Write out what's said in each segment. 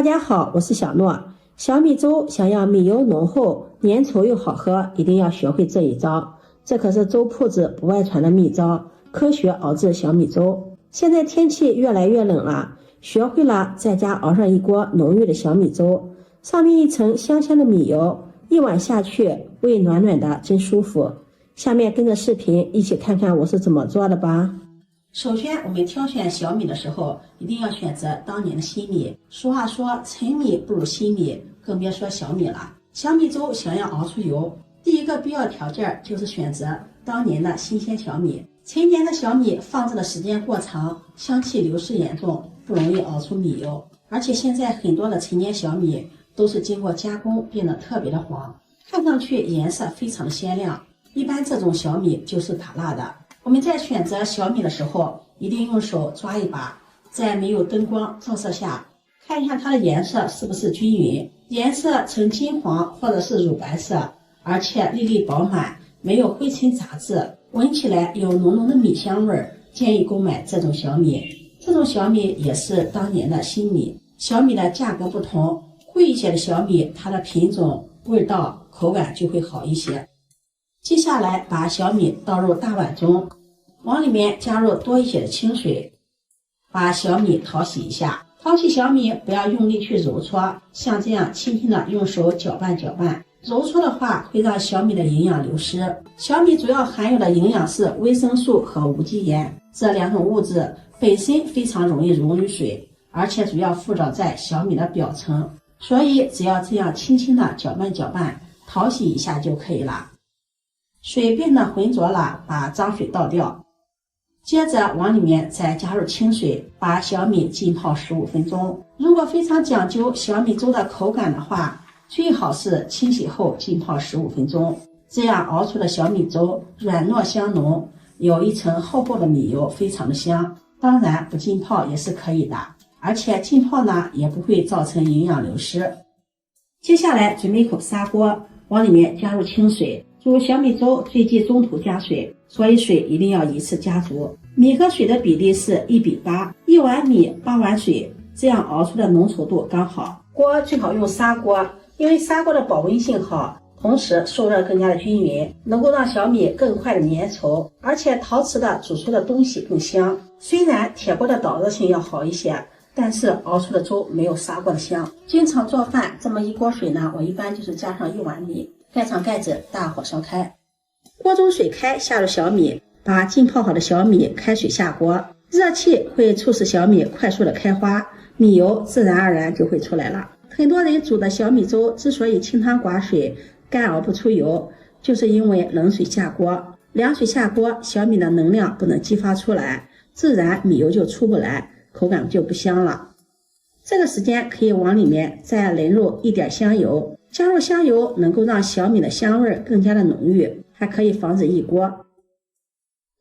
大家好，我是小諾。小米粥想要米油濃厚、粘稠又好喝，一定要學會這一招。這可是粥鋪子不外傳的秘招，科學熬製小米粥。現在天氣越來越冷了，學會了在家熬上一鍋濃郁的小米粥，上面一層香香的米油，一碗下去，胃暖暖的，真舒服。下面跟着視頻一起看看我是怎麼做的吧。首先，我們挑選小米的時候，一定要選擇當年的新米。俗話說，陳米不如新米，更別說小米了。小米粥想要熬出油，第一個必要條件就是選擇當年的新鮮小米。陳年的小米放置的時間過長，香氣流失嚴重，不容易熬出米油。而且现在很多的陈年小米都是经過加工变得特別的黃，看上去顏色非常的鮮亮。一般這種小米就是打蠟的。我們在選擇小米的時候，一定用手抓一把，在沒有燈光照射下，看一下它的顏色是不是均勻，顏色呈金黃或者是乳白色，而且粒粒飽滿，沒有灰塵雜質，聞起來有濃濃的米香味兒，建議購買這種小米。這種小米也是當年的新米。小米的價格不同，貴一些的小米，它的品種、味道、口感就會好一些。接下來把小米倒入大碗中，往裡面加入多一些的清水，把小米淘洗一下。淘洗小米不要用力去揉搓，像這樣輕輕的用手攪拌攪拌。揉搓的話會讓小米的營養流失。小米主要含有的營養是維生素和無機鹽，這兩種物質本身非常容易溶於水，而且主要附着在小米的表層，所以只要這樣輕輕的攪拌攪拌，淘洗一下就可以了。水变得浑濁了，把髒水倒掉，接着往裡面再加入清水，把小米浸泡15分鐘。如果非常講究小米粥的口感的話，最好是清洗後浸泡15分鐘，這樣熬出的小米粥軟糯香濃，有一層厚厚的米油，非常的香。當然不浸泡也是可以的，而且浸泡呢也不会造成營養流失。接下来準備一口砂鍋，往裡面加入清水。煮小米粥最忌中途加水，所以水一定要一次加足。米和水的比例是1比8，一碗米8碗水，這樣熬出的濃稠度剛好。鍋最好用砂鍋，因為砂鍋的保溫性好，同時受熱更加的均勻，能夠讓小米更快的粘稠，而且陶瓷的煮出的東西更香。雖然鐵鍋的導熱性要好一些，但是熬出的粥沒有砂鍋的香。經常做飯，這麼一鍋水呢，我一般就是加上1碗米，蓋上蓋子，大火燒開。鍋中水開，下入小米，把浸泡好的小米開水下鍋，熱氣會促使小米快速的開花，米油自然而然就會出來了。很多人煮的小米粥之所以清湯寡水、乾熬不出油，就是因為冷水下鍋。涼水下鍋，小米的能量不能激發出來，自然米油就出不來，口感就不香了。這個時間可以往裡面再淋入一點香油，加入香油能夠讓小米的香味更加的濃郁，還可以防止溢鍋。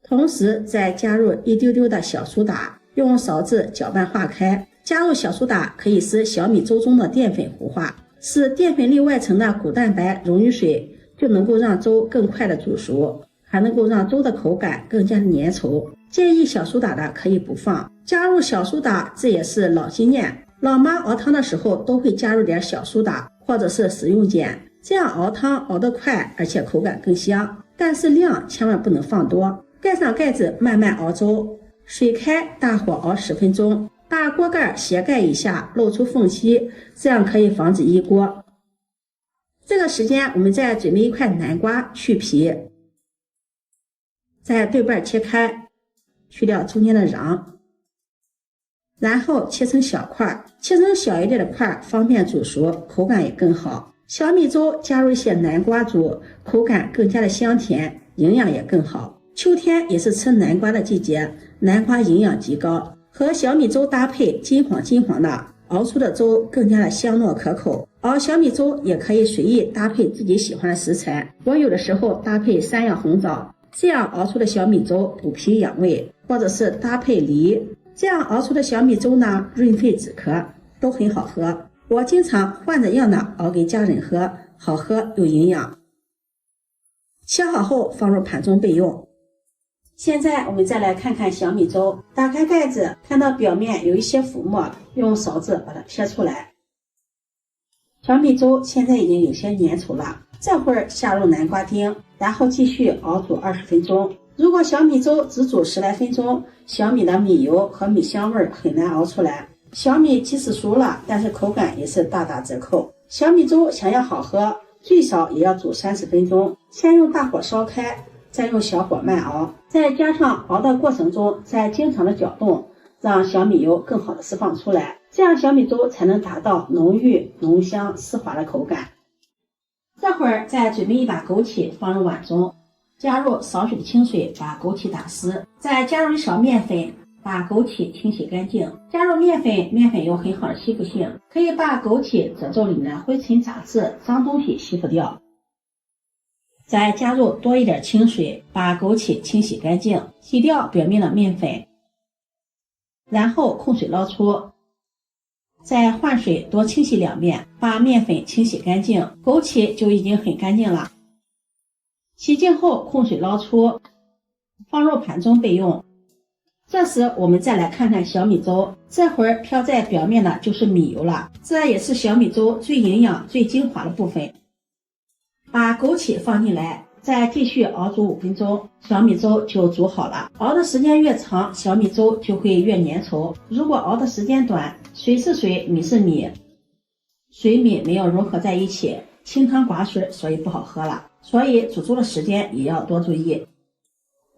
同時再加入一丟丟的小蘇打，用勺子攪拌化開。加入小蘇打可以使小米粥中的澱粉糊化，使澱粉粒外层的骨蛋白溶于水，就能夠讓粥更快的煮熟，還能夠讓粥的口感更加的粘稠。介意小蘇打的可以不放，加入小蘇打這也是老經驗，老媽熬湯的時候都會加入點小蘇打或者是食用鹼，這樣熬湯熬得快，而且口感更香，但是量千萬不能放多。蓋上蓋子慢慢熬粥，水開大火熬10分鐘，把鍋蓋斜蓋一下，露出縫隙，這樣可以防止溢鍋。這個時間我們再準備一塊南瓜去皮，再對半切開，去掉中間的瓤，然後切成小塊，切成小一點的塊，方便煮熟，口感也更好。小米粥加入一些南瓜煮，口感更加的香甜，營養也更好。秋天也是吃南瓜的季節，南瓜營養極高，和小米粥搭配，金黃金黃的，熬出的粥更加的香糯可口。熬小米粥也可以隨意搭配自己喜歡的食材，我有的時候搭配山藥紅棗，這樣熬出的小米粥補脾養胃，或者是搭配梨，這樣熬出的小米粥呢，潤肺止咳，都很好喝。我經常換着樣的熬給家人喝，好喝又營養。切好後放入盤中備用。现在我們再來看看小米粥，打開蓋子，看到表面有一些浮沫，用勺子把它撇出來，小米粥現在已經有些粘稠了，這會兒下入南瓜丁，然後繼續熬煮20分鐘。如果小米粥只煮10來分鐘，小米的米油和米香味很難熬出来。小米即使熟了，但是口感也是大打折扣。小米粥想要好喝，最少也要煮30分鐘，先用大火燒開，再用小火慢熬，再加上熬的過程中再经常的搅动，讓小米油更好的釋放出来，這樣小米粥才能達到濃郁、濃香、絲滑的口感。這會兒再準備一把枸杞放入碗中，加入少許的清水把枸杞打濕，再加入一勺麵粉，把枸杞清洗乾淨。加入面粉，面粉有很好的吸附性，可以把枸杞褶皱裡面的灰尘杂质、髒東西吸附掉。再加入多一點清水，把枸杞清洗乾淨，洗掉表面的面粉，然後控水捞出。再换水多清洗2遍，把面粉清洗乾淨，枸杞就已經很乾淨了。洗净後控水捞出，放入盘中备用。這時我们再来看看小米粥，這會兒飄在表面的就是米油了，這也是小米粥最營養、最精華的部分。把枸杞放進來，再繼續熬煮5分鐘，小米粥就煮好了。熬的時間越長，小米粥就會越粘稠。如果熬的時間短，水是水，米是米，水米沒有融合在一起，清湯寡水，所以不好喝了。所以煮粥的時間也要多注意。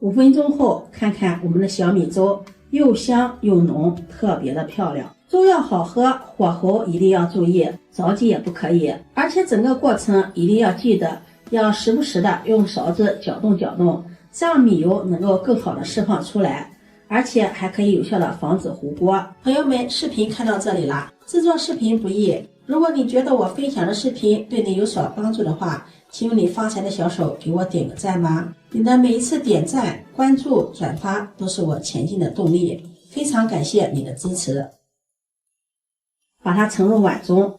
5分鐘後，看看我們的小米粥又香又濃，特別的漂亮。粥要好喝，火候一定要注意，着急也不可以。而且整個過程一定要記得，要時不時的用勺子攪動攪動，這樣米油能夠更好的釋放出來，而且還可以有效的防止糊鍋。朋友們，視頻看到這裡了，製作視頻不易。如果你覺得我分享的視頻對你有所幫助的話，請用你發財的小手給我點個讚吧。你的每一次點讚、關注、轉發都是我前進的動力，非常感謝你的支持。把它盛入碗中，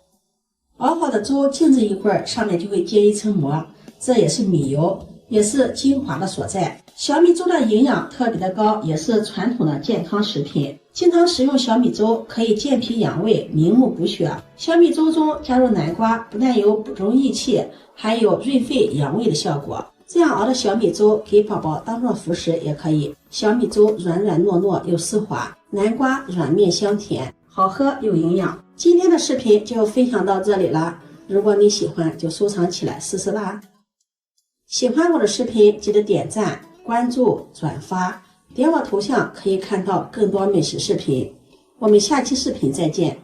熬好的粥靜置一會兒，上面就會結一層膜，這也是米油，也是精華的所在。小米粥的營養特別的高，也是傳統的健康食品。經常食用小米粥可以健脾養胃、明目補血。小米粥中加入南瓜，不但有補中益氣，還有潤肺養胃的效果。這樣熬的小米粥給寶寶當做輔食也可以。小米粥軟軟糯糯又絲滑，南瓜軟綿香甜，好喝又營養。今天的視頻就分享到這裡了，如果你喜歡就收藏起來試試啦。喜歡我的視頻記得點讚、關注、轉發，點我頭像可以看到更多美食視頻。我們下期視頻再見。